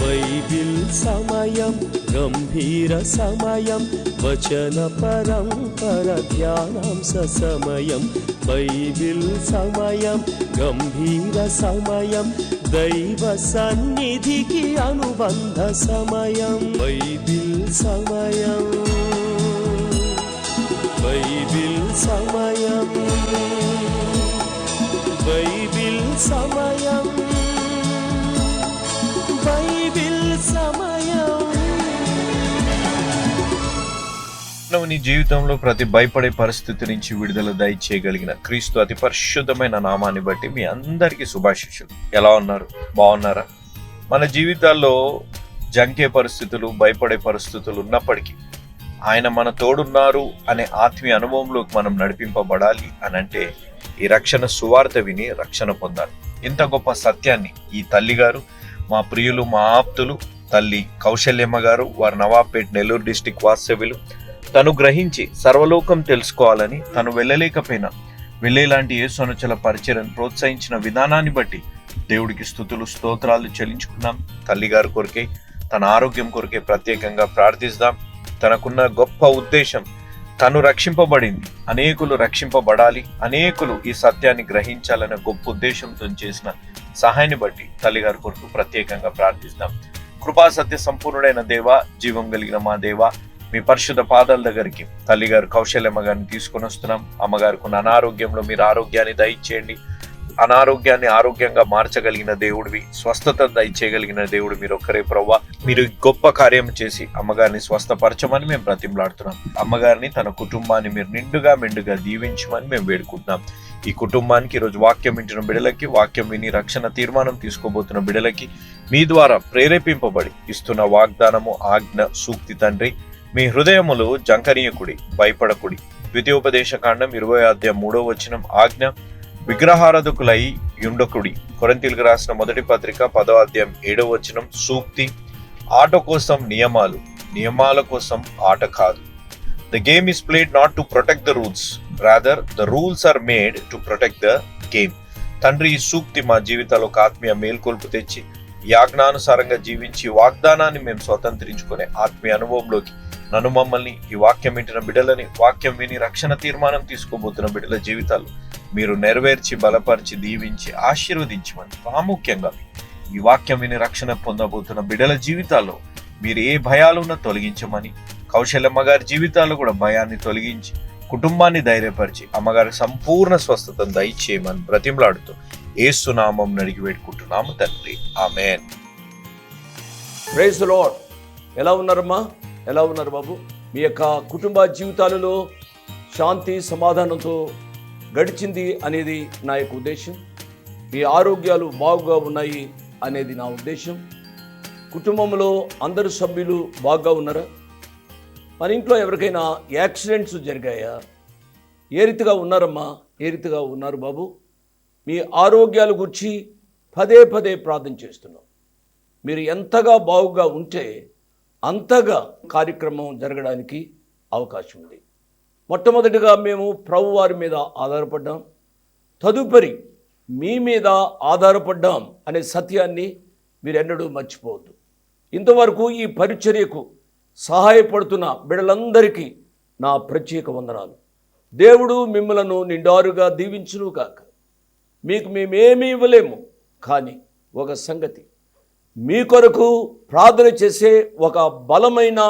Bible సమయం గంభీర సమయం వచన పరంపర ధ్యానాంశ సమయం. బైబిల్ సమయం గంభీర సమయం దైవ సన్నిధికి అనుబంధ సమయం. బైబిల్ సమయం, బైబిల్ సమయం, బైబిల్ సమయం, బైబిల్ సమయం. నీ జీవితంలో ప్రతి భయపడే పరిస్థితి నుంచి విడుదల దయచేయగలిగిన క్రీస్తు అతి పరిశుద్ధమైన నామాన్ని బట్టి మీ అందరికీ శుభాశిష్యులు. ఎలా ఉన్నారు? బాగున్నారా? మన జీవితాల్లో జంకే పరిస్థితులు, భయపడే పరిస్థితులు ఉన్నప్పటికీ ఆయన మన తోడున్నారు అనే ఆత్మీయ అనుభవంలోకి మనం నడిపింపబడాలి అని అంటే ఈ రక్షణ సువార్త విని రక్షణ పొందాలి. ఇంత గొప్ప సత్యాన్ని ఈ తల్లి గారు, మా ప్రియులు, మా ఆప్తులు తల్లి కౌశల్యమ్మ గారు, వారి నవాబ్పేట్ నెల్లూరు డిస్టిక్ వాస్తవ్యులు, తను గ్రహించి సర్వలోకం తెలుసుకోవాలని తను వెళ్ళలేకపోయినా వెళ్ళేలాంటి యేసు అనుచల పరిచర్యను ప్రోత్సహించిన విధానాన్ని బట్టి దేవుడికి స్తుతులు స్తోత్రాలు చెల్లించుకున్నాం. తల్లి గారి కొరకే, తన ఆరోగ్యం కొరకే ప్రత్యేకంగా ప్రార్థిస్తాం. తనకున్న గొప్ప ఉద్దేశం, తను రక్షింపబడింది, అనేకులు రక్షింపబడాలి, అనేకులు ఈ సత్యాన్ని గ్రహించాలనే గొప్ప ఉద్దేశంతో చేసిన సహాయాన్ని బట్టి తల్లిగారి కొరకు ప్రత్యేకంగా ప్రార్థిస్తాం. కృపా సత్య సంపూర్ణుడైన దేవ, జీవం కలిగిన మా దేవ, మీ పరిశుద్ధ పాదాల దగ్గరికి తల్లిగారు కౌశల్యమ్మ గారిని తీసుకొని వస్తున్నాం. అమ్మగారికి ఉన్న అనారోగ్యంలో మీరు ఆరోగ్యాన్ని దయచేయండి. అనారోగ్యాన్ని ఆరోగ్యంగా మార్చగలిగిన దేవుడివి, స్వస్థత దయచేయగలిగిన దేవుడు మీరు ఒక్కరే ప్రవ్వా. మీరు గొప్ప కార్యం చేసి అమ్మగారిని స్వస్థపరచమని మేము బ్రతిమలాడుతున్నాం. అమ్మగారిని, తన కుటుంబాన్ని మీరు నిండుగా మెండుగా దీవించమని మేము వేడుకుంటున్నాం. ఈ కుటుంబానికి ఈరోజు వాక్యం వింటున్న బిడ్డలకి, వాక్యం విని రక్షణ తీర్మానం తీసుకోబోతున్న బిడ్డలకి మీ ద్వారా ప్రేరేపింపబడి ఇస్తున్న వాగ్దానము, ఆజ్ఞ, సూక్తి తండ్రి, మీ హృదయములు జంకనీయకుడి, భయపడకుడి. ద్వితీయోపదేశకాండం 20:3 ఆజ్ఞ, విగ్రహారాధకులై యుండకుడి. కొరింథీయులకు రాసిన మొదటి పత్రిక 10:7 సూక్తి, ఆట కోసం నియమాలు, నియమాల కోసం ఆట కాదు. The game is played not to protect the rules, rather the rules are made to protect the game. తండ్రి, ఈ సూక్తి మా జీవితాల్లో ఆత్మీయ మేల్కొల్పు తెచ్చి యాజ్ఞానుసారంగా జీవించి వాగ్దానాన్ని మేము స్వతంత్రించుకునే ఆత్మీయ అనుభవంలోకి నన్ను, మమ్మల్ని, ఈ వాక్యం వింటున్న బిడ్డలని, వాక్యం విని రక్షణ తీర్మానం తీసుకోబోతున్న బిడ్డల జీవితాలు మీరు నెరవేర్చి, బలపరిచి, దీవించి, ఆశీర్వదించమని, ప్రాముఖ్యంగా ఈ వాక్యం విని రక్షణ పొందబోతున్న బిడ్డల జీవితాల్లో మీరు ఏ భయాలున్నా తొలగించమని, కౌశల్యమ్మ గారి జీవితాల్లో కూడా భయాన్ని తొలగించి, కుటుంబాన్ని ధైర్యపరిచి, అమ్మగారి సంపూర్ణ స్వస్థతను దయచేయమని బ్రతిమలాడుతూ యేసు నామం అడిగి వేడుకుంటున్నాము తండ్రి, ఆమేన్. Praise the lord. ఎలా ఉన్నారమ్మా? ఎలా ఉన్నారు బాబు? మీ యొక్క కుటుంబ జీవితాలలో శాంతి సమాధానంతో గడిచింది అనేది నా యొక్క ఉద్దేశం. మీ ఆరోగ్యాలు బాగుగా ఉన్నాయి అనేది నా ఉద్దేశం. కుటుంబంలో అందరు సభ్యులు బాగా ఉన్నారా? మన ఇంట్లో ఎవరికైనా యాక్సిడెంట్స్ జరిగాయా? ఏ రీతిగా ఉన్నారమ్మా? ఏ రీతిగా ఉన్నారు బాబు? మీ ఆరోగ్యాల గురించి పదే పదే ప్రార్థన చేస్తున్నాం. మీరు ఎంతగా బాగుగా ఉంటే అంతగా కార్యక్రమం జరగడానికి అవకాశం ఉంది. మొట్టమొదటిగా మేము ప్రభు వారి మీద ఆధారపడ్డాం, తదుపరి మీ మీద ఆధారపడ్డాం అనే సత్యాన్ని మీరెన్నడూ మర్చిపోవద్దు. ఇంతవరకు ఈ పరిచర్యకు సహాయపడుతున్న బిడ్డలందరికీ నా ప్రత్యేక వందనాలు. దేవుడు మిమ్మలను నిండారుగా దీవించును కాక. మీకు మేమేమీ ఇవ్వలేము, కానీ ఒక సంగతి, మీ కొరకు ప్రార్థన చేసే ఒక బలమైన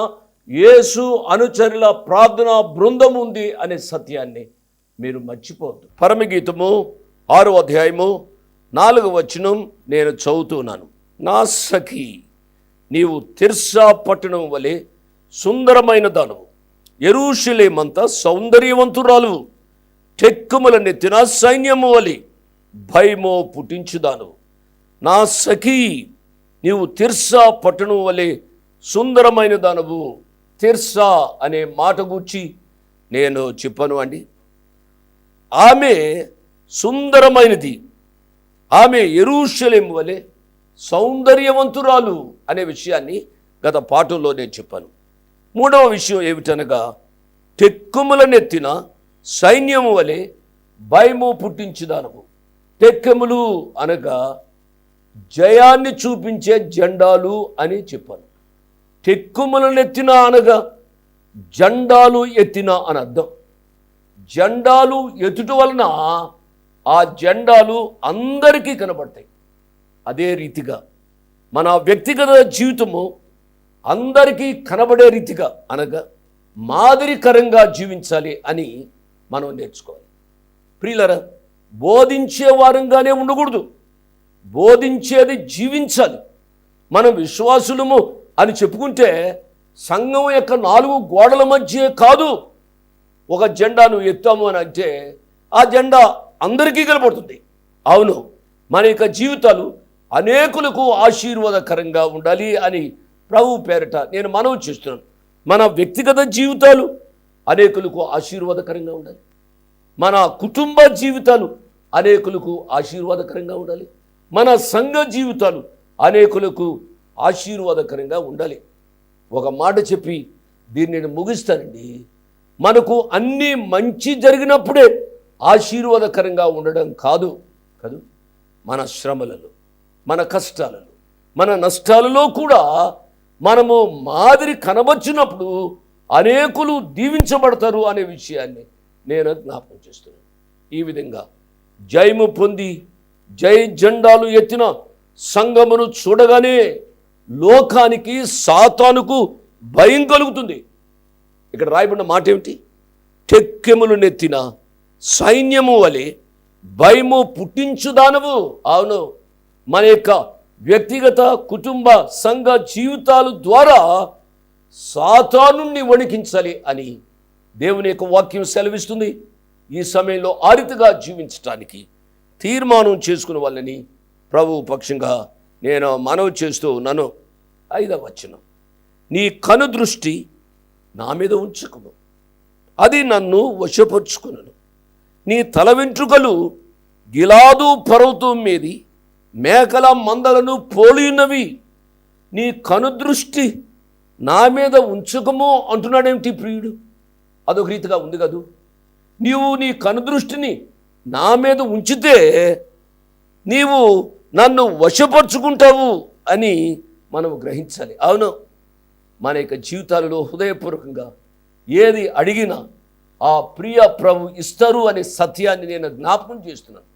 యేసు అనుచరుల ప్రార్థనా బృందం ఉంది అనే సత్యాన్ని మీరు మర్చిపోవద్దు. పరమగీతము 6:4 నేను చదువుతున్నాను. నా సఖీ, నీవు తిర్సా పట్టణం వలె సుందరమైన దానవు, యెరూషలేమంతా సౌందర్యవంతురాలు, టెక్కుముల నెత్తిన సైన్యము వలె భయమో పుట్టించుదాను. నా సఖీ, నీవు తిర్సా పట్టణం వలె సుందరమైన దానవు. తిర్సా అనే మాట గూర్చి నేను చెప్పాను అండి. ఆమె సుందరమైనది, ఆమె యెరూషలేము వలె సౌందర్యవంతురాలు అనే విషయాన్ని గత పాఠంలో నేను చెప్పాను. మూడవ విషయం ఏమిటనగా, టెక్కుముల నెత్తిన సైన్యము వలె భయము పుట్టించుదానవు. టెక్కెములు అనగా జయాన్ని చూపించే జెండాలు అని చెప్పాను. టెక్కుమలనెత్తిన అనగా జెండాలు ఎత్తిన అని అర్థం. జెండాలు ఎత్తుట వలన ఆ జెండాలు అందరికీ కనబడతాయి. అదే రీతిగా మన వ్యక్తిగత జీవితము అందరికీ కనబడే రీతిగా అనగా మాదిరికరంగా జీవించాలి అని మనం నేర్చుకోవాలి. ప్రియులరా, బోధించే వారంగానే ఉండకూడదు, బోధించేది జీవించాలి. మనం విశ్వాసులము అని చెప్పుకుంటే సంఘం యొక్క 4 గోడల మధ్య కాదు. ఒక జెండాను ఎత్తాము అని అంటే ఆ జెండా అందరికీ కనబడుతుంది. అవును, మన యొక్క జీవితాలు అనేకులకు ఆశీర్వాదకరంగా ఉండాలి అని ప్రభు పేరట నేను మనవి చేస్తున్నాను. మన వ్యక్తిగత జీవితాలు అనేకులకు ఆశీర్వాదకరంగా ఉండాలి. మన కుటుంబ జీవితాలు అనేకులకు ఆశీర్వాదకరంగా ఉండాలి. మన సంఘ జీవితాలు అనేకులకు ఆశీర్వాదకరంగా ఉండాలి. ఒక మాట చెప్పి దీన్ని నేను ముగిస్తానండి. మనకు అన్నీ మంచి జరిగినప్పుడే ఆశీర్వాదకరంగా ఉండడం కాదు. మన శ్రమలలో, మన కష్టాలలో, మన నష్టాలలో కూడా మనము మాదిరి కనబర్చినప్పుడు అనేకులు దీవించబడతారు అనే విషయాన్ని నేను జ్ఞాపకం చేస్తున్నాను. ఈ విధంగా జయము పొంది జై జెండాలు ఎత్తిన సంఘమును చూడగానే లోకానికి, సాతానుకు భయం కలుగుతుంది. ఇక్కడ రాయబడిన మాట ఏమిటి? టెక్కెములు నెత్తిన సైన్యము వలె భయము పుట్టించుదానవు. అవును, మన యొక్క వ్యక్తిగత, కుటుంబ, సంఘ జీవితాల ద్వారా సాతానుని వణికించాలి అని దేవుని యొక్క వాక్యం సెలవిస్తుంది. ఈ సమయంలో ఆ రీతిగా జీవించటానికి తీర్మానం చేసుకునే వాళ్ళని ప్రభు పక్షంగా నేను మనవి చేస్తూ ఉన్నాను. 5వ వచనం, నీ కనుదృష్టి నా మీద ఉంచుకును, అది నన్ను వశపరుచుకును. నీ తల వెంట్రుకలు గిలాదు పర్వతం మీది మేకల మందలను పోలియున్నవి. నీ కనుదృష్టి నా మీద ఉంచుకము అంటున్నాడేమిటి ప్రియుడు? అదొక రీతిగా ఉంది కదూ. నీవు నీ కనుదృష్టిని నా మీద ఉంచితే నీవు నన్ను వశపరుచుకుంటావు అని మనం గ్రహించాలి. అవును, మన యొక్క జీవితాలలో హృదయపూర్వకంగా ఏది అడిగినా ఆ ప్రియ ప్రభు ఇస్తారు అనే సత్యాన్ని నేను జ్ఞాపకం చేస్తున్నాను.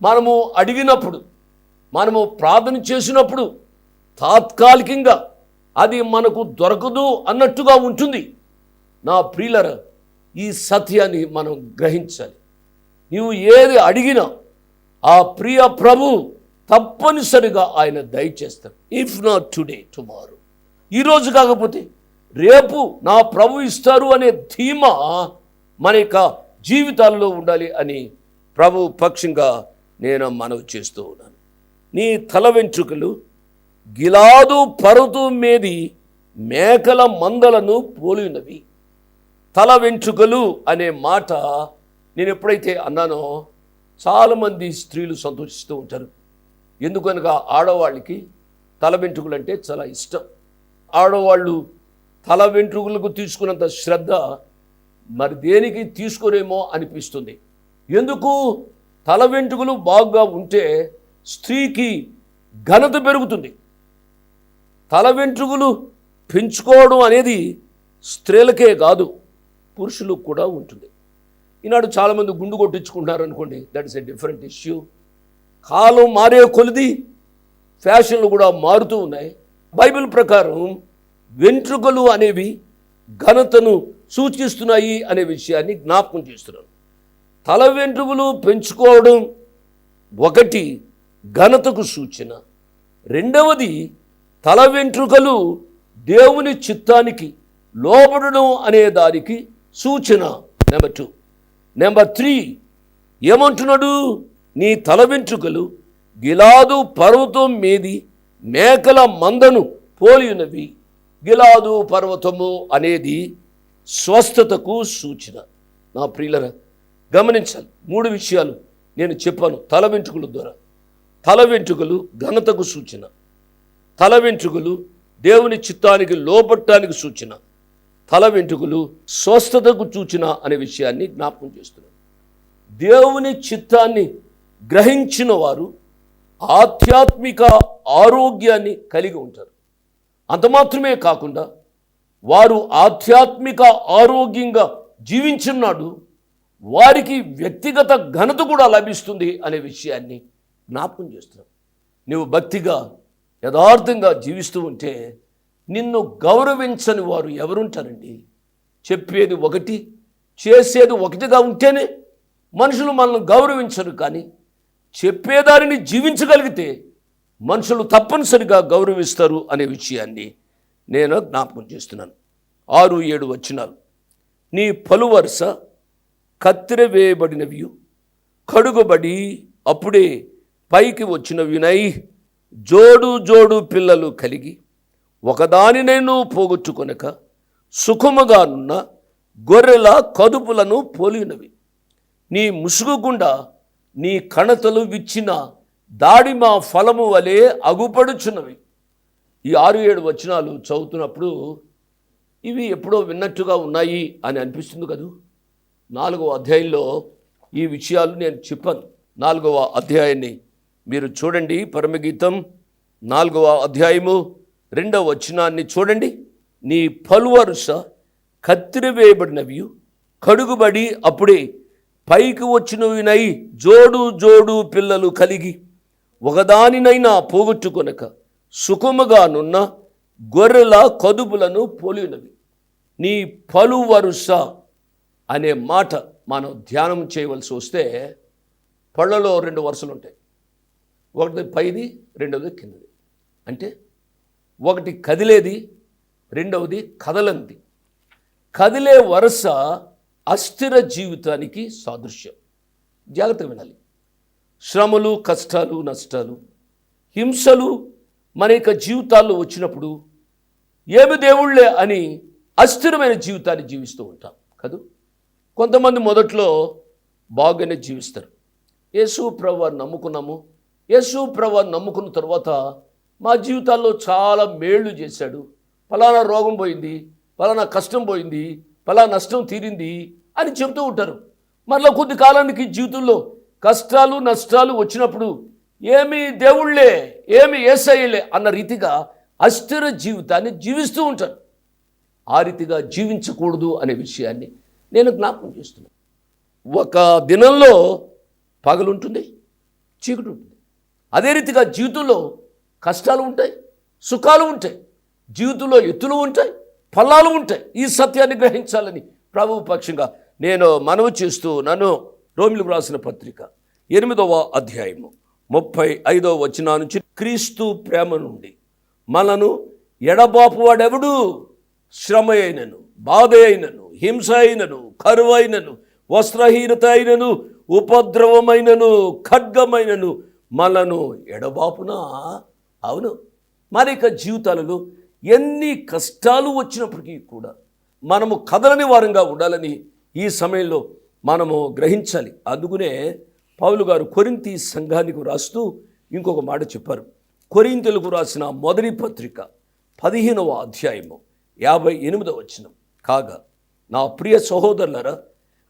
మనము అడిగినప్పుడు, మనము ప్రార్థన చేసినప్పుడు తాత్కాలికంగా అది మనకు దొరకదు అన్నట్టుగా ఉంటుంది. నా ప్రియులరా, ఈ సత్యాన్ని మనం గ్రహించాలి. నీవు ఏది అడిగినా ఆ ప్రియ ప్రభు తప్పనిసరిగా ఆయన దయచేస్తారు. ఇఫ్ నాట్ టుడే, టుమారో, ఈరోజు కాకపోతే రేపు నా ప్రభు ఇస్తారు అనే ధీమా మన యొక్క జీవితాల్లో ఉండాలి అని ప్రభు పక్షంగా నేను మనవి చేస్తూ ఉన్నాను. నీ తల వెంట్రుకలు గిలాదు పర్వతం మీది మేకల మందలను పోలినవి. తల వెంట్రుకలు అనే మాట నేను ఎప్పుడైతే అన్నానో చాలామంది స్త్రీలు సంతోషిస్తూ ఉంటారు. ఎందుకనగా ఆడవాళ్ళకి తల వెంట్రుకలు అంటే చాలా ఇష్టం. ఆడవాళ్ళు తల వెంట్రుకలకు తీసుకున్నంత శ్రద్ధ మరి దేనికి తీసుకోరేమో అనిపిస్తుంది. ఎందుకు? తల వెంట్రుకలు బాగా ఉంటే స్త్రీకి ఘనత పెరుగుతుంది. తల వెంట్రుకలు పెంచుకోవడం అనేది స్త్రీలకే కాదు, పురుషులకు కూడా ఉంటుంది. ఈనాడు చాలామంది గుండు కొట్టించుకుంటారు అనుకోండి, that is a different issue. కాలం మారే కొలిది ఫ్యాషన్లు కూడా మారుతూ ఉన్నాయి. బైబిల్ ప్రకారం వెంట్రుకలు అనేవి ఘనతను సూచిస్తున్నాయి అనే విషయాన్ని జ్ఞాపకం చేస్తున్నాను. తల వెంట్రుకలు పెంచుకోవడం ఒకటి ఘనతకు సూచన, రెండవది తల వెంట్రుకలు దేవుని చిత్తానికి లోబడడం అనే దానికి సూచన. నెంబర్ 2. నెంబర్ 3 ఏమంటున్నాడు? నీ తల వెంట్రుకలు గిలాదు పర్వతం మీది మేకల మందను పోలి ఉన్నవి. గిలాదు పర్వతము అనేది స్వస్థతకు సూచన. నా ప్రియులరా, గమనించాలి. 3 విషయాలు నేను చెప్పాను తల వెంట్రుకల ద్వారా. తల వెంట్రుకలు ఘనతకు సూచన, తల వెంట్రుకలు దేవుని చిత్తానికి లోపట్టానికి సూచన, తల వెంట్రుకలు స్వస్థతకు సూచన అనే విషయాన్ని జ్ఞాపకం చేస్తున్నాను. దేవుని చిత్తాన్ని గ్రహించిన వారు ఆధ్యాత్మిక ఆరోగ్యాన్ని కలిగి ఉంటారు. అంత మాత్రమే కాకుండా వారు ఆధ్యాత్మిక ఆరోగ్యంగా జీవించున్నాడు వారికి వ్యక్తిగత ఘనత కూడా లభిస్తుంది అనే విషయాన్ని జ్ఞాపకం చేస్తున్నాం. నువ్వు భక్తిగా యథార్థంగా జీవిస్తూ ఉంటే నిన్ను గౌరవించని వారు ఎవరుంటారండి? చెప్పేది ఒకటి చేసేది ఒకటిగా ఉంటేనే మనుషులు మనల్ని గౌరవించరు. కానీ చెప్పేదానిని జీవించగలిగితే మనుషులు తప్పనిసరిగా గౌరవిస్తారు అనే విషయాన్ని నేను జ్ఞాపకం చేస్తున్నాను. 6-7 వచనాలు. నీ పలువరుస కత్తెర వేయబడినవి కడుగబడి అప్పుడే పైకి వచ్చినవినై జోడు జోడు పిల్లలు కలిగి ఒకదానినైనా పోగొట్టుకొనక సుఖముగానున్న గొర్రెల కదుపులను పోలినవి. నీ ముసుగు గుండా నీ కణతలు విచ్చిన దాడిమ ఫలము వలె అగుపడుచున్నవి. ఈ 6-7 వచనాలు చదువుతున్నప్పుడు ఇవి ఎప్పుడో విన్నట్టుగా ఉన్నాయి అని అనిపిస్తుంది కదూ. 4వ అధ్యాయంలో ఈ విషయాలు నేను చెప్పాను. 4వ అధ్యాయాన్ని మీరు చూడండి. పరమగీతం 4వ అధ్యాయము 2వ వచనాన్ని చూడండి. నీ పలువరుస కత్తిరి వేయబడినవి కడుగుబడి అప్పుడే పైకి వచ్చినవినై జోడు జోడు పిల్లలు కలిగి ఒకదానినైనా పోగొట్టుకొనక సుఖముగానున్న గొర్రెల కదుపులను పోలినవి. నీ పలువరుస అనే మాట మనం ధ్యానం చేయవలసి వస్తే పళ్ళలో 2 వరుసలు ఉంటాయి. ఒకటి పైది, రెండవది కిందది. అంటే ఒకటి కదిలేది, రెండవది కదలంది. కదిలే వరుస అస్థిర జీవితానికి సాదృశ్యం. జాగ్రత్తగా వినాలి. శ్రమలు, కష్టాలు, నష్టాలు, హింసలు మన యొక్క జీవితాల్లో వచ్చినప్పుడు ఏమి దేవుళ్ళే అని అస్థిరమైన జీవితాన్ని జీవిస్తూ ఉంటాం కదూ. కొంతమంది మొదట్లో బాగానే జీవిస్తారు. యేసు ప్రభువుని నమ్ముకున్నాము, యేసు ప్రభువుని నమ్ముకున్న తర్వాత మా జీవితాల్లో చాలా మేళ్ళు చేశాడు, ఫలానా రోగం పోయింది, ఫలానా కష్టం పోయింది, ఫలానా నష్టం తీరింది అని చెబుతూ ఉంటారు. మరలా కొద్ది కాలానికి జీవితంలో కష్టాలు నష్టాలు వచ్చినప్పుడు ఏమి దేవుళ్ళే, ఏమి యేసయ్యలే అన్న రీతిగా అస్థిర జీవితాన్ని జీవిస్తూ ఉంటారు. ఆ రీతిగా జీవించకూడదు అనే విషయాన్ని నేను జ్ఞాపకం చేస్తున్నాను. ఒక దినంలో పగలుంటుంది, చీకటి ఉంటుంది. అదే రీతిగా జీవితంలో కష్టాలు ఉంటాయి, సుఖాలు ఉంటాయి, జీవితంలో ఎత్తులు ఉంటాయి, ఫలాలు ఉంటాయి. ఈ సత్యాన్ని గ్రహించాలని ప్రభువు పక్షంగా నేను మనవి చేస్తూ నన్ను రోమిలకు రాసిన పత్రిక 8వ అధ్యాయము 35వ వచనం నుంచి క్రీస్తు ప్రేమ నుండి మనను ఎడబాపువాడెవడు? శ్రమ అయినను, బాధ అయినను, హింస అయినను, కరువు అయినను, వస్త్రహీనత అయినను, ఉపద్రవమైనను, ఖడ్గమైనను మనను ఎడబాపునా? అవును. మన యొక్క జీవితాలలో ఎన్ని కష్టాలు వచ్చినప్పటికీ కూడా మనము కదలని వారంగా ఉండాలని ఈ సమయంలో మనము గ్రహించాలి. అందుకనే పౌలు గారు కొరింథీ సంఘానికి రాస్తూ ఇంకొక మాట చెప్పారు. కొరింథీయులకు రాసిన మొదటి పత్రిక 15వ అధ్యాయము 58వ వచనం. కాగా నా ప్రియ సహోదరులారా,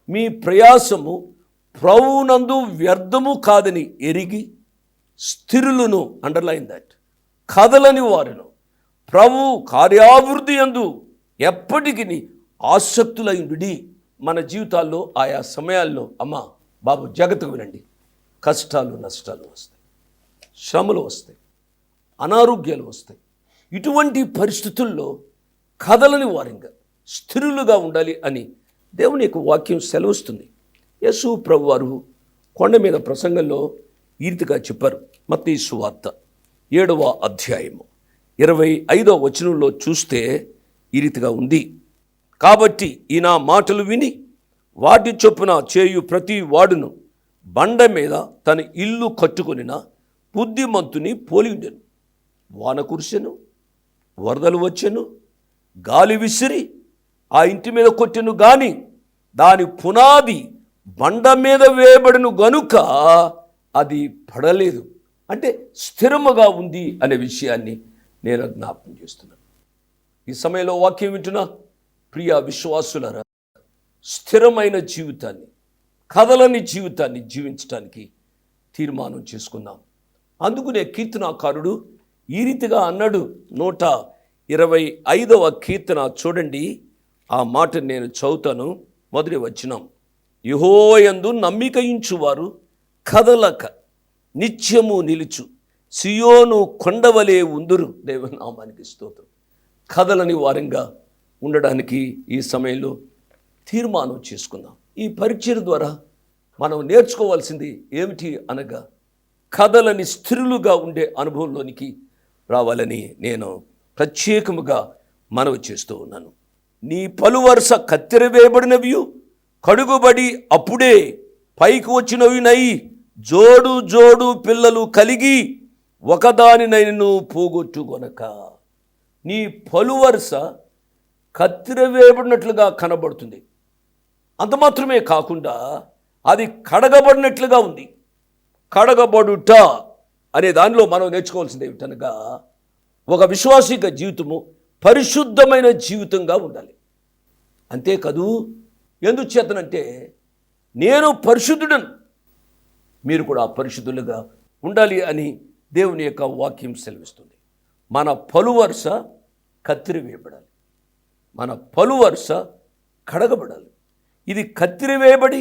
మీ ప్రయాసము ప్రభువునందు వ్యర్థము కాదని ఎరిగి స్థిరులను, అండర్లైన్ దట్, కదలని వారును ప్రభు కార్యాభివృద్ధి యందు ఎప్పటికీ ఆసక్తులైండి. మన జీవితాల్లో ఆయా సమయాల్లో అమ్మా బాబు జాగ్రత్తగా వినండి, కష్టాలు నష్టాలు వస్తాయి, శ్రమలు వస్తాయి, అనారోగ్యాలు వస్తాయి. ఇటువంటి పరిస్థితుల్లో కదలని వారంగా స్థిరులుగా ఉండాలి అని దేవుని యొక్క వాక్యం సెలవుస్తుంది. యేసు ప్రభు వారు కొండ మీద ప్రసంగంలో ఈ రీతిగా చెప్పారు. మత్తయి సువార్త 7వ అధ్యాయము 25వ వచనంలో చూస్తే ఈ రీతిగా ఉంది. కాబట్టి ఈ నా మాటలు విని వాటి చొప్పున చేయు ప్రతి వాడును బండ మీద తన ఇల్లు కట్టుకొనిన బుద్ధిమంతుని పోలి ఉండెను. వాన కురిసెను, వరదలు వచ్చెను, గాలి విసిరి ఆ ఇంటి మీద కొట్టెను, గాని దాని పునాది బండ మీద వేయబడిన గనుక అది పడలేదు. అంటే స్థిరముగా ఉంది అనే విషయాన్ని నేను జ్ఞాపకం చేస్తున్నాను. ఈ సమయంలో వాక్యం వింటున్నా ప్రియ విశ్వాసులరా, స్థిరమైన జీవితాన్ని, కదలని జీవితాన్ని జీవించడానికి తీర్మానం చేసుకుందాం. అందుకునే కీర్తనాకారుడు ఈ రీతిగా అన్నాడు. 125వ కీర్తన చూడండి, ఆ మాటను నేను చదువుతాను. మొదటి వచనం, యెహోవాయందు నమ్మిక ఉంచువారు కదలక నిత్యము నిలుచు సియోను కొండవలే ఉందురు. దేవుని నామానికి స్తోత్రం. కదలని వారంగా ఉండడానికి ఈ సమయంలో తీర్మానం చేసుకుందాం. ఈ పరిచయం ద్వారా మనం నేర్చుకోవాల్సింది ఏమిటి అనగా, కదలని స్థిరులుగా ఉండే అనుభవంలోనికి రావాలని నేను ప్రత్యేకముగా మనవి చేస్తూ ఉన్నాను. నీ పలువరుస కత్తెరవేయబడినవి కడుగుబడి అప్పుడే పైకి వచ్చినవినై జోడు జోడు పిల్లలు కలిగి ఒకదానినైనను పోగొట్టుకొనక. నీ పలువరుస కత్తెరవేయబడినట్లుగా కనబడుతుంది. అంత మాత్రమే కాకుండా అది కడగబడినట్లుగా ఉంది. కడగబడుట అనే దానిలో మనం నేర్చుకోవాల్సింది ఏమిటనగా, ఒక విశ్వాసిక జీవితము పరిశుద్ధమైన జీవితంగా ఉండాలి. అంతేకాదు, ఎందుచేతనంటే నేను పరిశుద్ధుడను, మీరు కూడా పరిశుద్ధులుగా ఉండాలి అని దేవుని యొక్క వాక్యం సెలవిస్తుంది. మన పలువరుస కత్తిరివేయబడాలి, మన పలువరుస కడగబడాలి. ఇది కత్తిరివేయబడి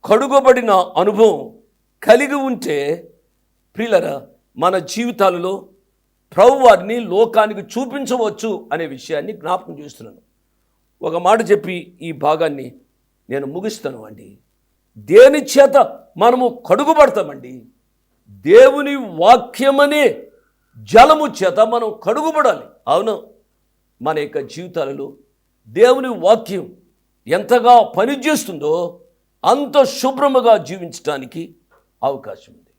కడుగబడిన అనుభవం కలిగి ఉంటే ప్రియులరా, మన జీవితాలలో ప్రభువారిని లోకానికి చూపించవచ్చు అనే విషయాన్ని జ్ఞాపకం చేస్తున్నాను. ఒక మాట చెప్పి ఈ భాగాన్ని నేను ముగిస్తాను అండి. దేని చేత మనము కడుగుబడతామండి? దేవుని వాక్యమనే జలము చేత మనం కడుగుబడాలి. అవును, మన యొక్క జీవితాలలో దేవుని వాక్యం ఎంతగా పనిచేస్తుందో అంత శుభ్రముగా జీవించడానికి అవకాశం ఉంది.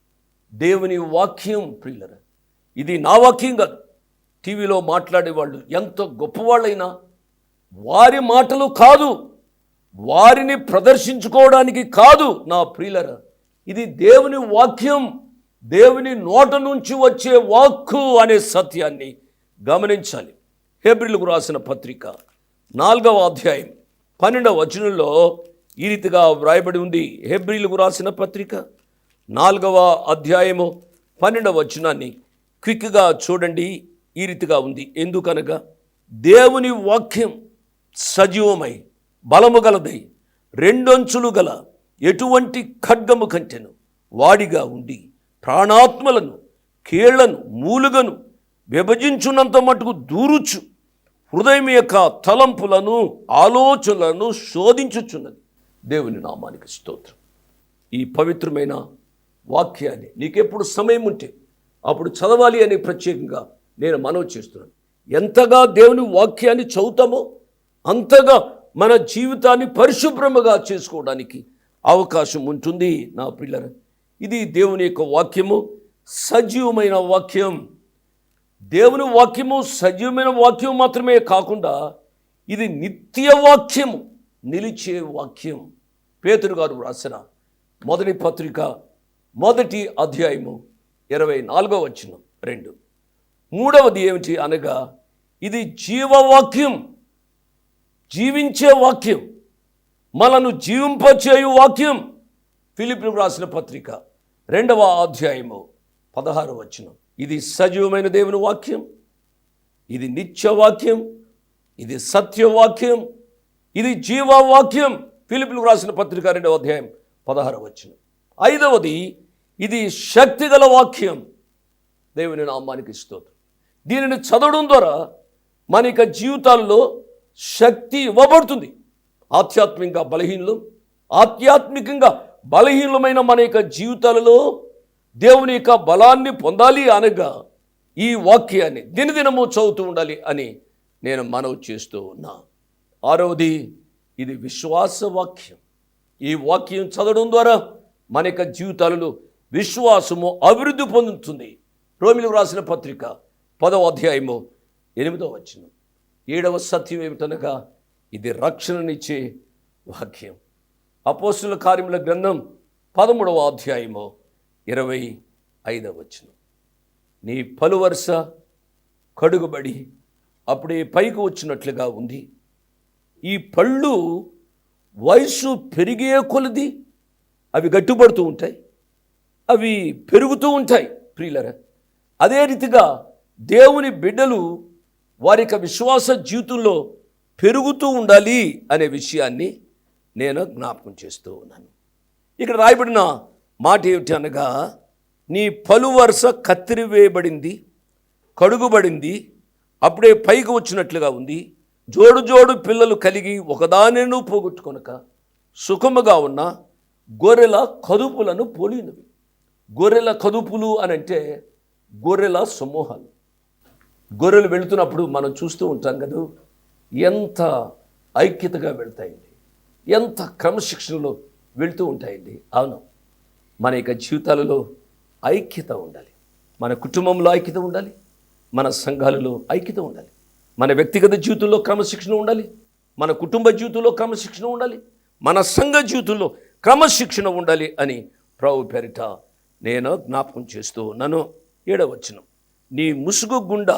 దేవుని వాక్యం ప్రియులరా, ఇది నా వాక్యం కాదు. టీవీలో మాట్లాడేవాళ్ళు ఎంత గొప్పవాళ్ళైనా వారి మాటలు కాదు, వారిని ప్రదర్శించుకోవడానికి కాదు నా ప్రియులరా. ఇది దేవుని వాక్యం, దేవుని నోట నుంచి వచ్చే వాక్కు అనే సత్యాన్ని గమనించాలి. హెబ్రీయులకు రాసిన పత్రిక 4వ అధ్యాయం 12వ వచనంలో ఈ రీతిగా వ్రాయబడి ఉంది. హెబ్రీయులకు రాసిన పత్రిక 4వ అధ్యాయము 12వ వచనాన్ని క్విక్గా చూడండి. ఈ రీతిగా ఉంది. ఎందుకనగా, దేవుని వాక్యం సజీవమై బలము గలదై రెండొంచులు గల ఎటువంటి ఖడ్గము కంటెను వాడిగా ఉండి ప్రాణాత్మలను కీళ్లను మూలుగను విభజించున్నంత మటుకు దూరుచు హృదయం యొక్క తలంపులను ఆలోచనలను శోధించుచున్నది. దేవుని నామానికి స్తోత్రం. ఈ పవిత్రమైన వాక్యాన్ని నీకెప్పుడు సమయం ఉంటే అప్పుడు చదవాలి అని ప్రత్యేకంగా నేను మనవి చేస్తున్నాను. ఎంతగా దేవుని వాక్యాన్ని చదువుతామో అంతగా మన జీవితాన్ని పరిశుభ్రముగా చేసుకోవడానికి అవకాశం ఉంటుంది నా పిల్లలు. ఇది దేవుని యొక్క వాక్యము, సజీవమైన వాక్యం. దేవుని వాక్యము సజీవమైన వాక్యం మాత్రమే కాకుండా ఇది నిత్య వాక్యము, నిలిచే వాక్యం. పేతురు గారు రాసిన మొదటి పత్రిక 1వ అధ్యాయము 24వ వచనం 2. మూడవది ఏమిటి అనగా, ఇది జీవవాక్యం, జీవించే వాక్యం, మనను జీవింపచేయు వాక్యం. ఫిలిప్పీయులకు రాసిన పత్రిక 2వ అధ్యాయము 16వ వచనం. ఇది సజీవమైన దేవుని వాక్యం, ఇది నిత్యవాక్యం, ఇది సత్యవాక్యం, ఇది జీవవాక్యం. ఫిలిప్పీయులకు రాసిన పత్రిక 2వ అధ్యాయం 16వ వచనం. 5వది, ఇది శక్తిగల వాక్యం. దేవుని నామానికి స్తోత్రం. దీనిని చదవడం ద్వారా మన యొక్క జీవితాల్లో శక్తి ఇవ్వబడుతుంది. ఆధ్యాత్మికంగా బలహీనమైన మన యొక్క జీవితాలలో దేవుని యొక్క బలాన్ని పొందాలి అనగా ఈ వాక్యాన్ని దినదినము చదువుతూ ఉండాలి అని నేను మనవి చేస్తూ ఉన్నా. 6వది, ఇది విశ్వాస వాక్యం. ఈ వాక్యం చదవడం ద్వారా మన యొక్క జీవితాలలో విశ్వాసము అభివృద్ధి పొందుతుంది. రోమీయులకు రాసిన పత్రిక 10వ అధ్యాయము 8వ వచనం. 7వ సత్యం ఏమిటనగా, ఇది రక్షణనిచ్చే వాక్యం. అపోస్తుల కార్యముల గ్రంథం 13వ అధ్యాయము 25వ వచనం. నీ పలువరుస కడుగుబడి అప్పుడే పైకి వచ్చినట్లుగా ఉంది. ఈ పళ్ళు వయసు పెరిగే కొలది అవి గట్టిపడుతూ ఉంటాయి, అవి పెరుగుతూ ఉంటాయి. ప్రియులరా. అదే రీతిగా దేవుని బిడ్డలు వారి యొక్క విశ్వాస జీవితంలో పెరుగుతూ ఉండాలి అనే విషయాన్ని నేను జ్ఞాపకం చేస్తూ ఉన్నాను. ఇక్కడ రాయబడిన మాట ఏమిటి అనగా, నీ పలు వరుస కత్తిరివేయబడింది, కడుగుబడింది, అప్పుడే పైకి వచ్చినట్లుగా ఉంది. జోడు జోడు పిల్లలు కలిగి ఒకదానిను పోగొట్టుకొనక సుఖముగా ఉన్న గొర్రెల కదుపులను పోలినవి. గొర్రెల కదుపులు అని అంటే గొర్రెల సమూహాలు. గొర్రెలు వెళుతున్నప్పుడు మనం చూస్తూ ఉంటాం కదా, ఎంత ఐక్యతగా వెళ్తాయండి, ఎంత క్రమశిక్షణలో వెళుతూ ఉంటాయండి. అవును, మన యొక్క జీవితాలలో ఐక్యత ఉండాలి. మన కుటుంబంలో ఐక్యత ఉండాలి, మన సంఘాలలో ఐక్యత ఉండాలి, మన వ్యక్తిగత జీవితంలో క్రమశిక్షణ ఉండాలి, మన కుటుంబ జీవితంలో క్రమశిక్షణ ఉండాలి, మన సంఘ జీవితంలో క్రమశిక్షణ ఉండాలి అని ప్రభు పేరిట నేను జ్ఞాపకం చేస్తూ ఉన్నాను. 7వ వచనం, నీ ముసుగు గుండా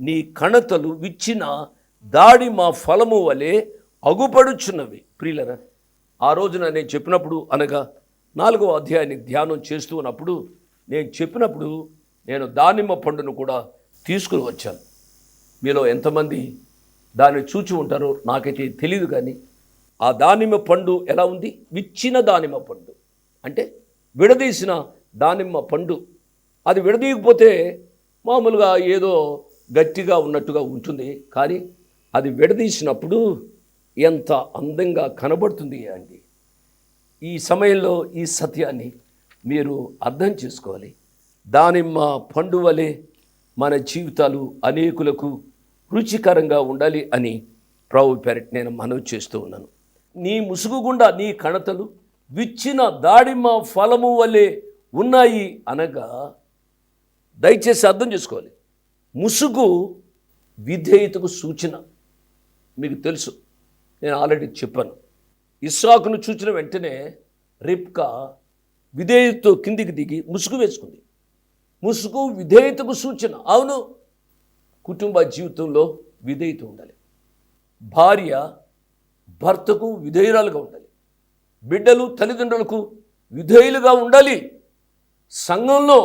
నీ కణతలు విచ్చిన దాడిమ ఫలము వలె అగుపడుచున్నవి. ప్రియులరా, ఆ రోజున నేను చెప్పినప్పుడు అనగా 4వ అధ్యాయాన్ని ధ్యానం చేస్తూ ఉన్నప్పుడు నేను చెప్పినప్పుడు నేను దానిమ్మ పండును కూడా తీసుకుని వచ్చాను. మీలో ఎంతమంది దాన్ని చూచి ఉంటారో నాకైతే తెలియదు, కానీ ఆ దానిమ్మ పండు ఎలా ఉంది? విచ్చిన దానిమ్మ పండు అంటే విడదీసిన దానిమ్మ పండు. అది విడదీయకపోతే మామూలుగా ఏదో గట్టిగా ఉన్నట్టుగా ఉంటుంది, కానీ అది విడదీసినప్పుడు ఎంత అందంగా కనబడుతుంది అండి. ఈ సమయంలో ఈ సత్యాన్ని మీరు అర్థం చేసుకోవాలి. దానిమ్మ పండు వలె మన జీవితాలు అనేకులకు రుచికరంగా ఉండాలి అని ప్రభు పేరిట నేను మనవి చేస్తూ ఉన్నాను. నీ ముసుగు గుండా నీ కణతలు విచ్చిన దాడిమ ఫలము వలె ఉన్నాయి అనగా, దయచేసి అర్థం చేసుకోవాలి. ముసుగు విధేయతకు సూచన. మీకు తెలుసు, నేను ఆల్రెడీ చెప్పాను. ఇస్సాకును చూచిన వెంటనే రిబ్కా విధేయతతో కిందికి దిగి ముసుగు వేసుకుంది. ముసుగు విధేయతకు సూచన. అవును, కుటుంబ జీవితంలో విధేయత ఉండాలి. భార్య భర్తకు విధేయురాలుగా ఉండాలి. బిడ్డలు తల్లిదండ్రులకు విధేయులుగా ఉండాలి. సంఘంలో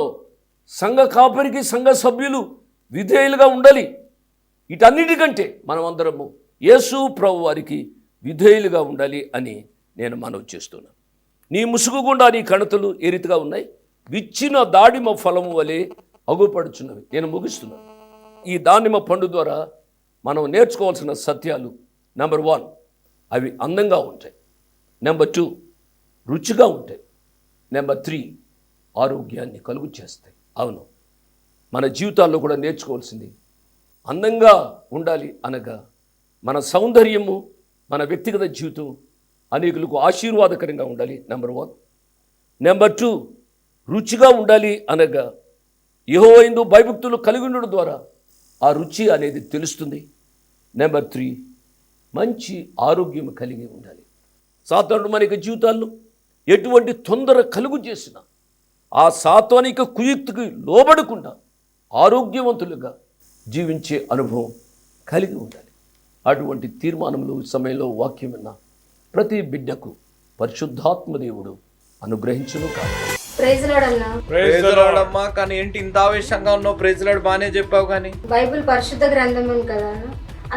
సంఘ కాపరికి సంఘ సభ్యులు విధేయులుగా ఉండాలి. వీటన్నిటికంటే మనం అందరము యేసు ప్రభు వారికి విధేయులుగా ఉండాలి అని నేను మనవి చేస్తున్నాను. నీ ముసుగు గుండా నీ కణతలు ఏ రీతిగా ఉన్నాయి? విచ్చిన దాడిమ ఫలము వలె అగుపడుచున్నవి. నేను ముగిస్తున్నాను. ఈ దానిమ్మ పండు ద్వారా మనం నేర్చుకోవాల్సిన సత్యాలు, నెంబర్ 1, అవి అందంగా ఉంటాయి. నెంబర్ 2, రుచిగా ఉంటాయి. నెంబర్ 3, ఆరోగ్యాన్ని కలుగు చేస్తాయి. అవును, మన జీవితాల్లో కూడా నేర్చుకోవాల్సింది అందంగా ఉండాలి అనగా మన సౌందర్యము, మన వ్యక్తిగత జీవితం అనేకులకు ఆశీర్వాదకరంగా ఉండాలి. నెంబర్ 1. నెంబర్ 2, రుచిగా ఉండాలి అనగా యెహోవా యందు భయభక్తులు కలిగి ఉండడం ద్వారా ఆ రుచి అనేది తెలుస్తుంది. నెంబర్ 3, మంచి ఆరోగ్యం కలిగి ఉండాలి. సాతానుడు మన జీవితాల్లో ఎటువంటి తొందర కలుగు చేసినా ఆ సాతానిక కుయుక్తికి లోబడకుండా ఆరోగ్యవంతులుగా జీవించే అనుభవం కలిగి ఉండాలి. అటువంటి తీర్మానములు సమయంలో వాక్యం విన్న ప్రతి బిడ్డకు పరిశుద్ధాత్మ దేవుడు అనుగ్రహించును కాదు. ప్రైజ్ లార్డ్ అన్న. ప్రైజ్ లార్డ్ అమ్మా. కానీ ఏంటి ఇంత ఆవేశంగా ఉన్నావు? ప్రైజ్ లార్డ్ బాగానే చెప్పావు, కానీ బైబిల్ పరిశుద్ధ గ్రంథం అని కదా అన్న,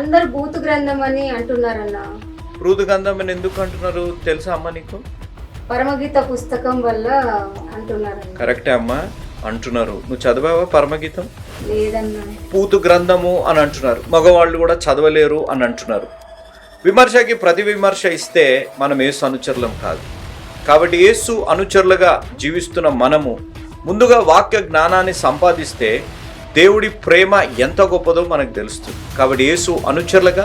అందరు బూతు గ్రంథం అని అంటున్నారన్న. బూతు గ్రంథం అని ఎందుకు అంటున్నారు తెలుసా అమ్మా నీకు? పరమగీత పుస్తకం వల్ల అంటున్నారన్న. కరెక్టే అమ్మా, అంటున్నారు. నువ్వు చదివావా పరమగీతం? లేదన్నా. పూతు గ్రంథము అని అంటున్నారు. మగవాళ్ళు కూడా చదవలేరు అని అంటున్నారు. విమర్శకి ప్రతి విమర్శ ఇస్తే మనం యేసు అనుచరులం కాదు. కాబట్టి యేసు అనుచరులుగా జీవిస్తున్న మనము ముందుగా వాక్య జ్ఞానాన్ని సంపాదిస్తే దేవుడి ప్రేమ ఎంత గొప్పదో మనకు తెలుస్తుంది. కాబట్టి యేసు అనుచరులుగా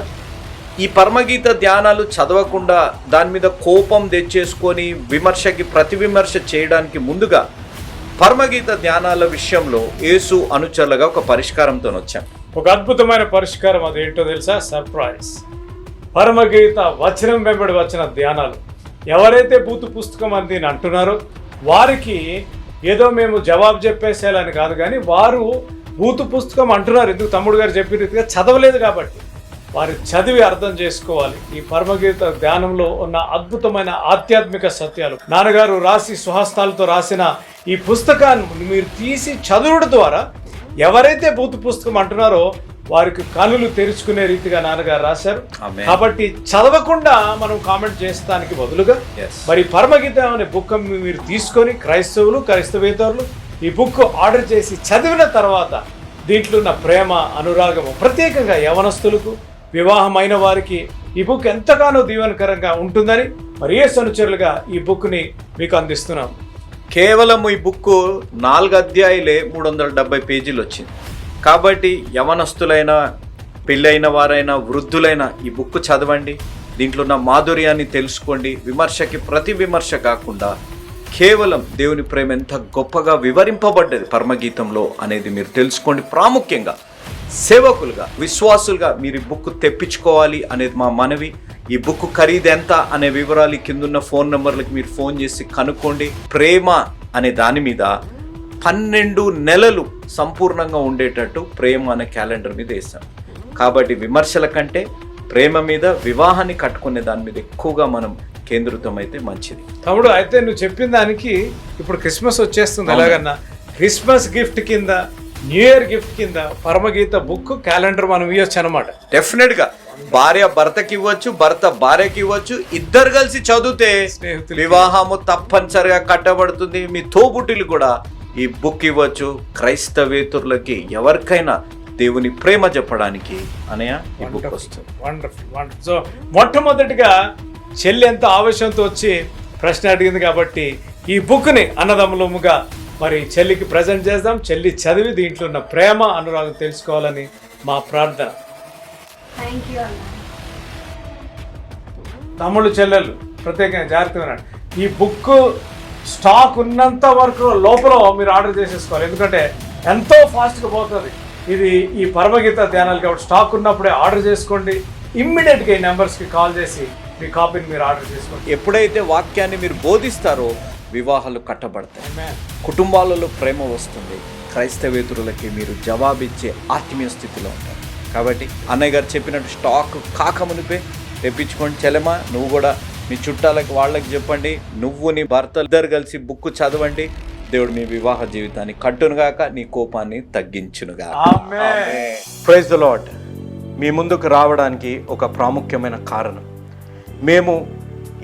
ఈ పరమగీత ధ్యానాలు చదవకుండా దాని మీద కోపం తెచ్చేసుకొని విమర్శకి ప్రతి విమర్శ చేయడానికి ముందుగా పరమగీత ధ్యానాల విషయంలో యేసు అనుచరులుగా ఒక పరిష్కారంతో వచ్చాం. ఒక అద్భుతమైన పరిష్కారం, అదేంటో తెలుసా? సర్ప్రైజ్. పరమగీత వచనం వెంబడి వచ్చిన ధ్యానాలు. ఎవరైతే బూతు పుస్తకం అని దీన్ని అంటున్నారో వారికి ఏదో మేము జవాబు చెప్పేసేయాలని కాదు, కానీ వారు బూతు పుస్తకం అంటున్నారు. ఎందుకు? తమ్ముడు గారు చెప్పిన రీతిగా చదవలేదు కాబట్టి వారు చదివి అర్థం చేసుకోవాలి. ఈ పరమగీత ధ్యానంలో ఉన్న అద్భుతమైన ఆధ్యాత్మిక సత్యాలు నాన్నగారు రాసి స్వహస్తాలతో రాసిన ఈ పుస్తకాన్ని మీరు తీసి చదువుడు ద్వారా ఎవరైతే బూతు పుస్తకం అంటున్నారో వారికి కనులు తెరుచుకునే రీతిగా నాన్నగారు రాశారు. కాబట్టి చదవకుండా మనం కామెంట్ చేస్తానికి బదులుగా మరి పరమగీతం అనే బుక్ మీరు తీసుకొని క్రైస్తవులు క్రైస్తవేతరులు ఈ బుక్ ఆర్డర్ చేసి చదివిన తర్వాత దీంట్లో ఉన్న ప్రేమ అనురాగము ప్రత్యేకంగా యవనస్తులకు వివాహమైన వారికి ఈ బుక్ ఎంతగానో దీవెనకరంగా ఉంటుందని మరి యేసు అనుచరులుగా ఈ బుక్ని మీకు అందిస్తున్నాం. కేవలం ఈ బుక్ 4 అధ్యాయులే 370 పేజీలు వచ్చింది. కాబట్టి యవనస్తులైన పెళ్ళైన వారైనా వృద్ధులైన ఈ బుక్ చదవండి. దీంట్లో ఉన్న మాధుర్యాన్ని తెలుసుకోండి. విమర్శకి ప్రతి విమర్శ కాకుండా కేవలం దేవుని ప్రేమ ఎంత గొప్పగా వివరింపబడ్డది పరమగీతంలో అనేది మీరు తెలుసుకోండి. ప్రాముఖ్యంగా సేవకులుగా విశ్వాసులుగా మీరు ఈ బుక్ తెప్పించుకోవాలి అనేది మా మనవి. ఈ బుక్ ఖరీదు ఎంత అనే వివరాలు కిందున్న ఫోన్ నెంబర్లకు మీరు ఫోన్ చేసి కనుక్కోండి. ప్రేమ అనే దాని మీద 12 నెలలు సంపూర్ణంగా ఉండేటట్టు ప్రేమ అనే క్యాలెండర్ మీద వేసాం. కాబట్టి విమర్శల కంటే ప్రేమ మీద వివాహాన్ని కట్టుకునే దాని మీద ఎక్కువగా మనం కేంద్రితం అయితే మంచిది. తమ్ముడు, అయితే నువ్వు చెప్పిన దానికి ఇప్పుడు క్రిస్మస్ వచ్చేస్తుంది. ఎలాగన్నా క్రిస్మస్ గిఫ్ట్ కింద న్యూ ఇయర్ గిఫ్ట్ కింద పరమగీత బుక్ క్యాలెండర్ మనం ఇవ్వచ్చు అనమాట. డెఫినెట్గా భార్య భర్తకి ఇవ్వచ్చు, భర్త భార్యకి ఇవ్వచ్చు. ఇద్దరు కలిసి చదివితే వివాహము తప్పనిసరిగా కట్టబడుతుంది. మీ తోబుట్టులు కూడా ఈ బుక్ ఇవ్వచ్చు. క్రైస్తవేతరులకి ఎవరికైనా దేవుని ప్రేమ చెప్పడానికి అనయ్య ఈ బుక్ వస్తుంది. వండర్ఫుల్. సో మొట్టమొదటిగా చెల్లి ఎంత ఆవేశంతో వచ్చి ప్రశ్న అడిగింది కాబట్టి ఈ బుక్ని అన్నదమ్ములముగా మరి చెల్లికి ప్రజెంట్ చేద్దాం. చెల్లి చదివి దీంట్లో ఉన్న ప్రేమ అనురాగం తెలుసుకోవాలని మా ప్రార్థన. థ్యాంక్ యూ అన్న. తమ్ముళ్ళు చెల్లెళ్ళు ప్రత్యేకంగా జాగ్రత్తగా ఉన్నాడు. ఈ బుక్ స్టాక్ ఉన్నంత వరకు లోపల మీరు ఆర్డర్ చేసేసుకోవాలి. ఎందుకంటే ఎంతో ఫాస్ట్గా పోతుంది ఇది ఈ పరమగీత ధ్యానాలు. కాబట్టి స్టాక్ ఉన్నప్పుడే ఆర్డర్ చేసుకోండి. ఇమ్మీడియట్గా ఈ నెంబర్స్కి కాల్ చేసి మీ కాపీని మీరు ఆర్డర్ చేసుకోండి. ఎప్పుడైతే వాక్యాన్ని మీరు బోధిస్తారో వివాహాలు కట్టబడతాయి, కుటుంబాలలో ప్రేమ వస్తుంది. క్రైస్తవేతరులకి మీరు జవాబిచ్చే ఆత్మీయ స్థితిలో ఉంటారు. కాబట్టి అన్నయ్య గారు చెప్పినట్టు స్టాక్ కాకమునిపే తెప్పించుకోండి. చెల్లెమా, నువ్వు కూడా మీ చుట్టాలకి వాళ్ళకి చెప్పండి. నువ్వు నీ భర్త ఇద్దరు కలిసి బుక్ చదవండి. దేవుడు మీ వివాహ జీవితాన్ని కట్టునుగాక, నీ కోపాన్ని తగ్గించునుగాక. Praise the Lord. మీ ముందుకు రావడానికి ఒక ప్రాముఖ్యమైన కారణం, మేము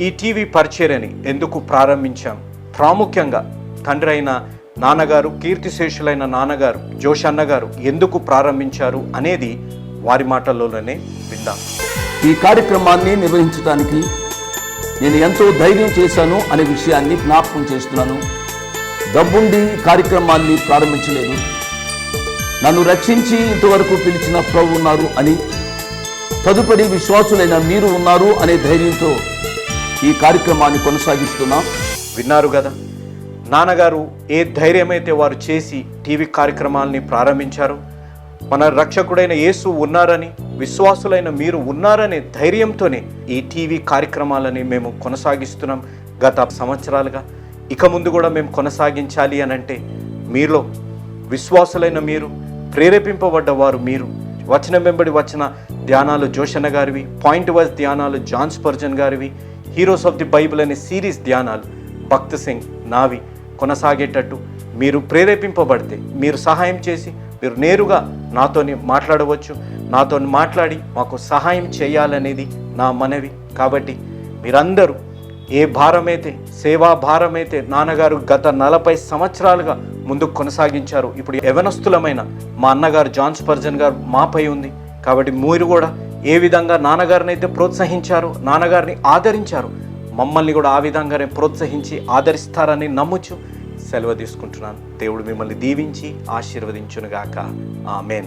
ఈ టీవీ పరిచర్యని ఎందుకు ప్రారంభించాం. ప్రాముఖ్యంగా తండ్రి అయిన నాన్నగారు, కీర్తిశేషులైన నాన్నగారు జోష్ అన్నగారు ఎందుకు ప్రారంభించారు అనేది వారి మాటల్లోనే విందాం. ఈ కార్యక్రమాన్ని నిర్వహించడానికి నేను ఎంతో ధైర్యం చేశాను అనే విషయాన్ని జ్ఞాపకం చేస్తున్నాను. డబ్బుండి కార్యక్రమాన్ని ప్రారంభించలేదు. నన్ను రక్షించి ఇంతవరకు పిలిచిన ప్రభు ఉన్నారు అని, తదుపరి విశ్వాసులైన మీరు ఉన్నారు అనే ధైర్యంతో ఈ కార్యక్రమాన్ని కొనసాగిస్తున్నాం. విన్నారు కదా, నాన్నగారు ఏ ధైర్యమైతే వారు చేసి టీవీ కార్యక్రమాలని ప్రారంభించారు. మన రక్షకుడైన యేసు ఉన్నారని, విశ్వాసులైన మీరు ఉన్నారనే ధైర్యంతోనే ఈ టీవీ కార్యక్రమాలని మేము కొనసాగిస్తున్నాం గత సంవత్సరాలుగా. ఇక ముందు కూడా మేము కొనసాగించాలి అని అంటే మీలో విశ్వాసులైన మీరు, ప్రేరేపింపబడ్డ వారు మీరు, వచనం వెంబడి వచ్చిన ధ్యానాలు జోషన్న గారివి, పాయింట్ వైజ్ ధ్యానాలు జాన్ స్పర్జన్ గారివి, హీరోస్ ఆఫ్ ది బైబిల్ అనే సిరీస్ ధ్యానాలు భక్త్ సింగ్ నావి కొనసాగేటట్టు మీరు ప్రేరేపింపబడితే, మీరు సహాయం చేసి మీరు నేరుగా నాతోని మాట్లాడవచ్చు. నాతో మాట్లాడి మాకు సహాయం చేయాలనేది నా మనవి. కాబట్టి మీరందరూ ఏ భారమైతే, సేవా భారమైతే నాన్నగారు గత 40 సంవత్సరాలుగా ముందుకు కొనసాగించారు, ఇప్పుడు యవనస్తులమైన మా అన్నగారు జాన్ స్పర్జన్ గారు మాపై ఉంది. కాబట్టి మీరు కూడా ఏ విధంగా నాన్నగారిని అయితే ప్రోత్సహించారు, నాన్నగారిని ఆదరించారు, మమ్మల్ని కూడా ఆ విధంగానే ప్రోత్సహించి ఆదరిస్తారని నమ్ముచు సెలవు తీసుకుంటున్నాను. దేవుడు మిమ్మల్ని దీవించి ఆశీర్వదించునుగాక. ఆమేన్.